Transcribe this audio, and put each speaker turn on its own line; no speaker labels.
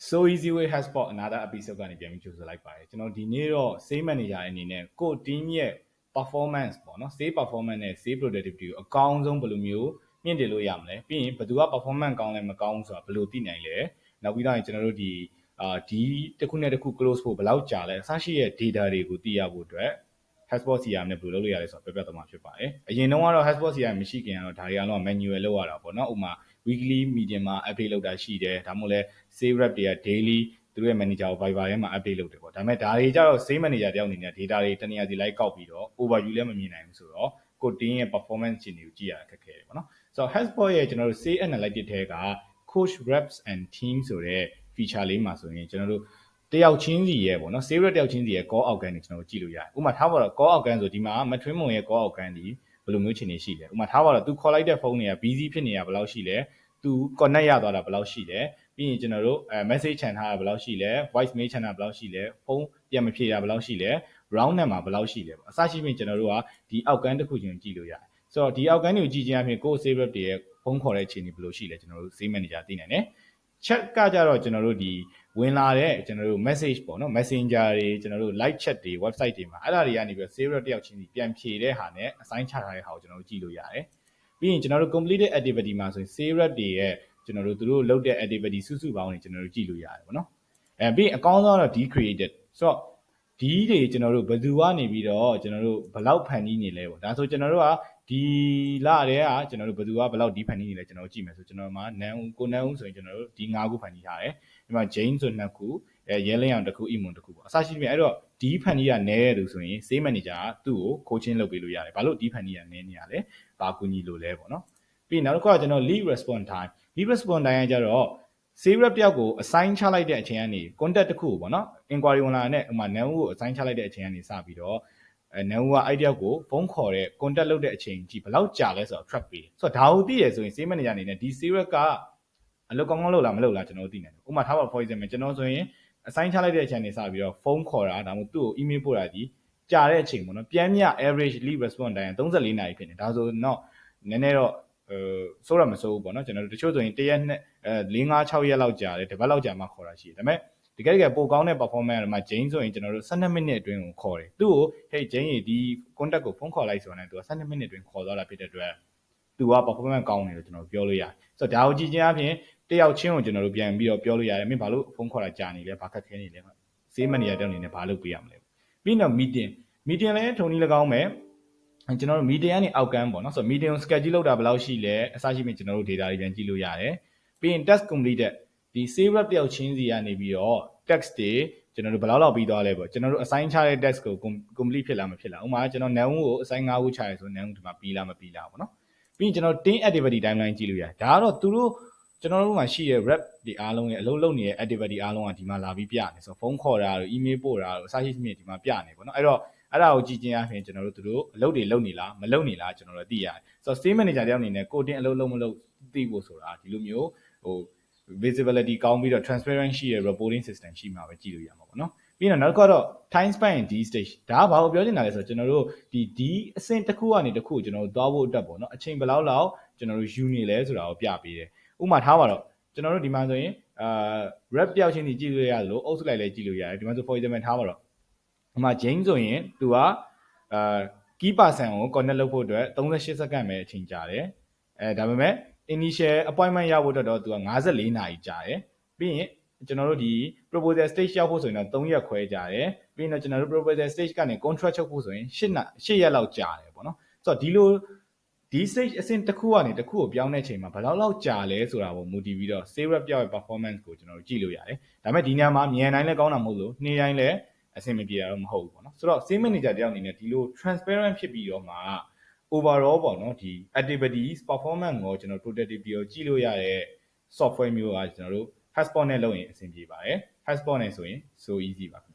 So easy way HubSpot another episode ကနေပြန်ပြီးကြိုဆိုလိုက်ပါတယ်ကျွန်တော်ဒီနေ့တော့ sales manager အနေနဲ့ကို team ရဲ့ performance ပေါ့နော် sales performance နဲ့ sales productivity ကိုအကောင်းဆုံးဘယ်လိုမျိုးမြင့်တင်လို့ရမလဲပြီးရင်ဘယ်သူက performance ကောင်းလဲမကောင်းဘူးဆိုတာဘယ်လိုသိနိုင်လဲနောက်ပြီးတော့ကျွန်တော်တို့ဒီတစ်ခုနဲ့တစ်ခု close ဖို့ဘယ်လောက်ကြာလဲအစရှိရဲ့ data တွေကိုသိရဖို့အတွက် HubSpot CRM နဲ့ဘယ်လိုလုပ်လို့ရလဲဆိုတာပြပြသွားမှာဖြစ်ပါတယ်အရင်တော့ကတော့ HubSpot CRM မရှိခင်ကတော့ဒါတွေအလုံး manual လုပ်ရတာပေါ့နော်ဥပမာ weekly meeting မှာ update လုပ်တာရှိတယ်ဒါမှမဟုတ်လဲ sales rep တွေက daily သူတို့ရဲ့ manager ကို Viber ထဲမှာ update လုပ်တယ်ပေါ့ဒါပေမဲ့ဒါတွေကြတော့ sales manager တယောက်အနေနဲ့ data တွေတနေရာစီလိုက်ကောက်ပြီးတော့ overview လည်းမမြင်နိုင်ဘူးဆိုတော့ကို team ရဲ့ performance အခြေအနေကိုကြည့်ရတာခက်ခဲတယ်ပေါ့နော်ဆိုတော့ HubSpot ရဲ့ကျွန်တော်တို့ sales analytics ထဲက coach reps and team ဆိုတဲ့ feature လေးမှာဆိုရင်ကျွန်တော်တို့တယောက်ချင်းစီရဲ့ပေါ့နော် sales rep တယောက်ချင်းစီရဲ့ call outcome တွေကျွန်တော်တို့ကြည့်လို့ရတယ်ဥပမာထားပါတော့ call outcome ဆိုဒီမှာမထွင်းမုံရဲ့ call outcome ဒီဘယ်လိုမျိုးအခြေအနေရှိလဲဥပမာထားပါတော့သူခေါ်လိုက်တဲ့ဖုန်းတွေက busy ဖြစ်နေတာဘယ်လောက်ရှိလဲသူ connect ရသွားတာဘယ်လောက်ရှိလဲပြီးရင်ကျွန်တော်တို့message ချန်ထားတာဘယ်လောက်ရှိလဲ voice mail ချန်တာဘယ်လောက်ရှိလဲဖုန်းပြန်မဖြေတာဘယ်လောက်ရှိလဲ round number ဘယ်လောက်ရှိလဲပေါ့အစရှိပြင်ကျွန်တော်တို့ကဒီ outcome တစ်ခုချင်းကြည့်လို့ရတယ်ဆိုတော့ဒီ outcome တွေကိုကြည့်ခြင်းအပြင်ကို sales rep တွေရဲ့ဖုန်းခေါ်တဲ့အခြေအနေဘယ်လိုရှိလဲကျွန်တော်တို့ sales manager သိနိုင်တယ် chat ကကြတော့ကျွန်တော်တို့ဒီဝင်လာတဲ့ကျွန်တော်တို့ message ပေါ့နော် messenger တွေကျွန်တော်တို့ live chat တွေ website တွေမှာအဲ့ဒါတွေကနေပြီး sales rep တယောက်ချင်းစီပြန်ဖြေတဲ့ဟာနဲ့ assign ချထားတဲ့ဟာကိုကျွန်တော်တို့ကြည့်လို့ရတယ်ပြီးရင်ကျွန်တော်တို့ completed activity မှာဆိုရင် sales rep တွေရဲ့ကျွန်တော်တို့သူတို့လုပ်တဲ့ activity စုစုပေါင်းတွေကျွန်တော်တို့ကြည့်လို့ရတယ်ပေါ့နော်ပြီးရင်အကောင်းဆုံးတော့ decreated ဆိုတော့ဒီတွေကျွန်တော်တို့ဘယ်သူကနေပြီးတော့ကျွန်တော်တို့ဘယ်လောက်ဖန်တီးနေလဲပေါ့ဒါဆိုကျွန်တော်တို့ကဒီလထဲကကျွန်တော်တို့ဘယ်သူကဘယ်လောက်ဒီဖန်တီးနေလဲကျွန်တော်တို့ကြည့်မယ်ဆိုကျွန်တော်မှာနန်းဦးကိုနန်းဦးဆိုရင်ကျွန်တော်တို့ဒီ9ခုဖန်တီးထားတယ်ဒီမှာ Jane ဆို2ခုရဲလင်းအောင်1ခုအီမွန်1ခုပေါ့အစရှိပြင်အဲ့တော့ဒီဖန်တီးကနည်းတဲ့သူဆိုရင် sales manager ကသူ့ကို coaching လုပ်ပေးလို့ရတယ်ဘာလို့ဒီဖန်တီးကနည်းနေရလဲဘာကူညီလို့လဲပေါ့နော်ပြီးနောက်တစ်ခါကျွန်တော် lead response time lead response time ကကြတော့ sales rep တယောက်ကို assign ချလိုက်တဲ့အချိန်ကနေ contact တစ်ခုပေါ့နော် inquiry ဝင်လာတဲ့ဥပမာနန်းဦးကို assign ချလိုက်တဲ့အချိန်ကနေစပြီးတော့နန်းဦးကအဲ့တယောက်ကိုဖုန်းခေါ်တဲ့ contact လုပ်တဲ့အချိန်ကြီးဘယ်လောက်ကြာလဲဆိုတော့ track ပေးဆိုတော့ဒါကိုသိရဆိုရင် sales manager အနေနဲ့ဒီ sales rep ကအလုပ်ကောင်းကောင်းလုပ်လားမလုပ်လားကျွန်တော်တို့သိနိုင်တယ်ဥပမာထားပါ for example ကျွန်တော်ဆိုရင် assign ချလိုက်တဲ့အချိန်နေစပြီးတော့ဖုန်းခေါ်တာဒါမှမဟုတ်သူ့ကို email ပို့တာဒီကြာတဲ့အချိန်ပေါ့နော်ပြန်မြ average lead response time 34နာရီဖြစ်နေဒါဆိုတော့နည်းနည်းတော့စိုးရမစိုးဘူးပေါ့နော်ကျွန်တော်တို့တချို့ဆိုရင်1ရက်နဲ့4-5-6ရက်လောက်ကြာတယ်တစ်ပတ်လောက်ကြာမှခေါ်တာရှိတယ်ဒါပေမဲ့တကယ်ပိုကောင်းတဲ့ performance မှာ Jane ဆိုရင်ကျွန်တော်တို့12မိနစ်အတွင်းကိုခေါ်တယ်သူ့ကို hey Jane ရေဒီ contact ကိုဖုန်းခေါ်လိုက်ဆိုတော့သူက12မိနစ်အတွင်းခေါ်သွားတာဖြစ်တဲ့အတွက်သူက performance ကောင်းတယ်လို့ကျွန်တော်ပြောလို့ရတယ်ဆိုတော့ဒါကိုကြည့်ခြင်းအပြင်တယောက်ချင်းကိုကျွန်တော်တို့ပြန်ပြီးတော့ပြောလို့ရတယ်မင်းဘာလို့ဖုန်းခေါ်တာကြာနေလဲဘာခက်ခဲနေလဲ sales manager တောင်းနေနဲ့ဘာလုပ်ပေးရမလဲပြီးတော့ meeting လည်းထုံနည်း၎င်းပဲကျွန်တော်တို့ meeting ကနေ outcome ပေါ့နော်ဆိုတော့ meeting ကို schedule လုပ်တာဘယ်လောက်ရှိလဲအစရှိပြင်ကျွန်တော်တို့ data တွေပြန်ကြည့်လို့ရတယ်ပြီးရင် task completed ဒီ sales rep တယောက်ချင်းစီကနေပြီးတော့ text တွေကျွန်တော်တို့ဘယ်လောက်ပြီးသွားလဲပေါ့ကျွန်တော်တို့ assign ချတဲ့ text ကို complete ဖြစ်လားမဖြစ်လားဥပမာကျွန်တော်နန်းဦးကို assign 5ခုချရဲဆိုနန်းဦးဒီမှာပြီးလားမပြီးလားပေါ့နော်ပြီးရင်ကျွန်တော် team activity timeline ကြည့်လို့ရတယ်ဒါကတော့သူတို့ကျွန်တော်တို့မှာရှိတဲ့ rep တွေအားလုံးရဲ့အလုပ်လုပ်နေတဲ့ activity အားလုံးကဒီမှာလာပြီးပြနေဆိုဖုန်းခေါ်တာတို့ email ပို့တာတို့အစရှိပြင်ဒီမှာပြနေပေါ့နော်အဲ့တော့အဲ့ဒါကိုကြည့်ခြင်းအပြင်ကျွန်တော်တို့သူတို့အလုပ်တွေလုပ်နေလားမလုပ်နေလားကျွန်တော်တို့သိရတယ်ဆိုတော့ sales manager တယောက်အနေနဲ့ကိုတင်အလုပ်လုပ်မလုပ်သိဖို့ဆိုတာဒီလိုမျိုးဟို visibility ကောင်းပြီးတော့ transparent ရှိတဲ့ reporting system ရှိမှာပဲကြည့်လို့ရမှာပေါ့နော်ပြီးတော့နောက်တစ်ခါတော့ time span in d stage ဒါကဘာကိုပြောချင်တာလဲဆိုတော့ကျွန်တော်တို့ဒီအဆင့်တစ်ခုကနေတစ်ခုကျွန်တော်တို့သွားဖို့အတွက်ပေါ့နော်အချိန်ဘယ်လောက်လောက်ကျွန်တော်တို့ယူနေလဲဆိုတာကိုပြပေးတယ်ဥပမာထားပါတော့ကျွန်တော်တို့ဒီမှာဆိုရင်rep တယောက်ချင်းစီကြည့်လို့ရတယ်လို့အုပ်စုလိုက်လည်းကြည့်လို့ရတယ်ဒီမှာဆို for example ထားပါတော့ဒီမှာ Jane ဆိုရင်သူကkey person ကို connect လုပ်ဖို့အတွက်38စက္ကန့်ပဲအချိန်ကြာတယ်ဒါပေမဲ့ initial appointment ရဖို့အတွက်တော့သူက54နာရီကြာတယ်ပြီးရင်ကျွန်တော်တို့ဒီ proposal stage ရောက်ဖို့ဆိုရင်တော့3ရက်ခွဲကြာတယ်ပြီးရင်တော့ကျွန်တော်တို့ proposal stage ကနေ contract ချုပ်ဖို့ဆိုရင်8ရက်လောက်ကြာတယ်ပေါ့နော်ဆိုတော့ဒီ stage အဆင့်တစ်ခုကနေတစ်ခုကိုပြောင်းတဲ့အချိန်မှာဘယ်လောက်ကြာလဲဆိုတာကိုမူတည်ပြီးတော့ sales rep ရဲ့ performance ကိုကျွန်တော်တို့ကြည့်လို့ရတယ်ဒါပေမဲ့ဒီနေရာမှာမြန်တိုင်းလည်းကောင်းတာမဟုတ်လို့နေ့တိုင်းလည်းအဆင်မပြေတာတော့မဟုတ်ဘူးပေါ့နော်ဆိုတော့ sales manager တယောက်အနေနဲ့ဒီလို transparent ဖြစ်ပြီးတော့မှ overall ပေါ့နော်ဒီ activities performance ကိုကျွန်တော် productivity ကိုကြည့်လို့ရတဲ့ software မျိုးကကျွန်တော်တို့ HubSpot နဲ့လုပ်ရင်အဆင်ပြေပါတယ် HubSpot နဲ့ဆိုရင် so easy ပါ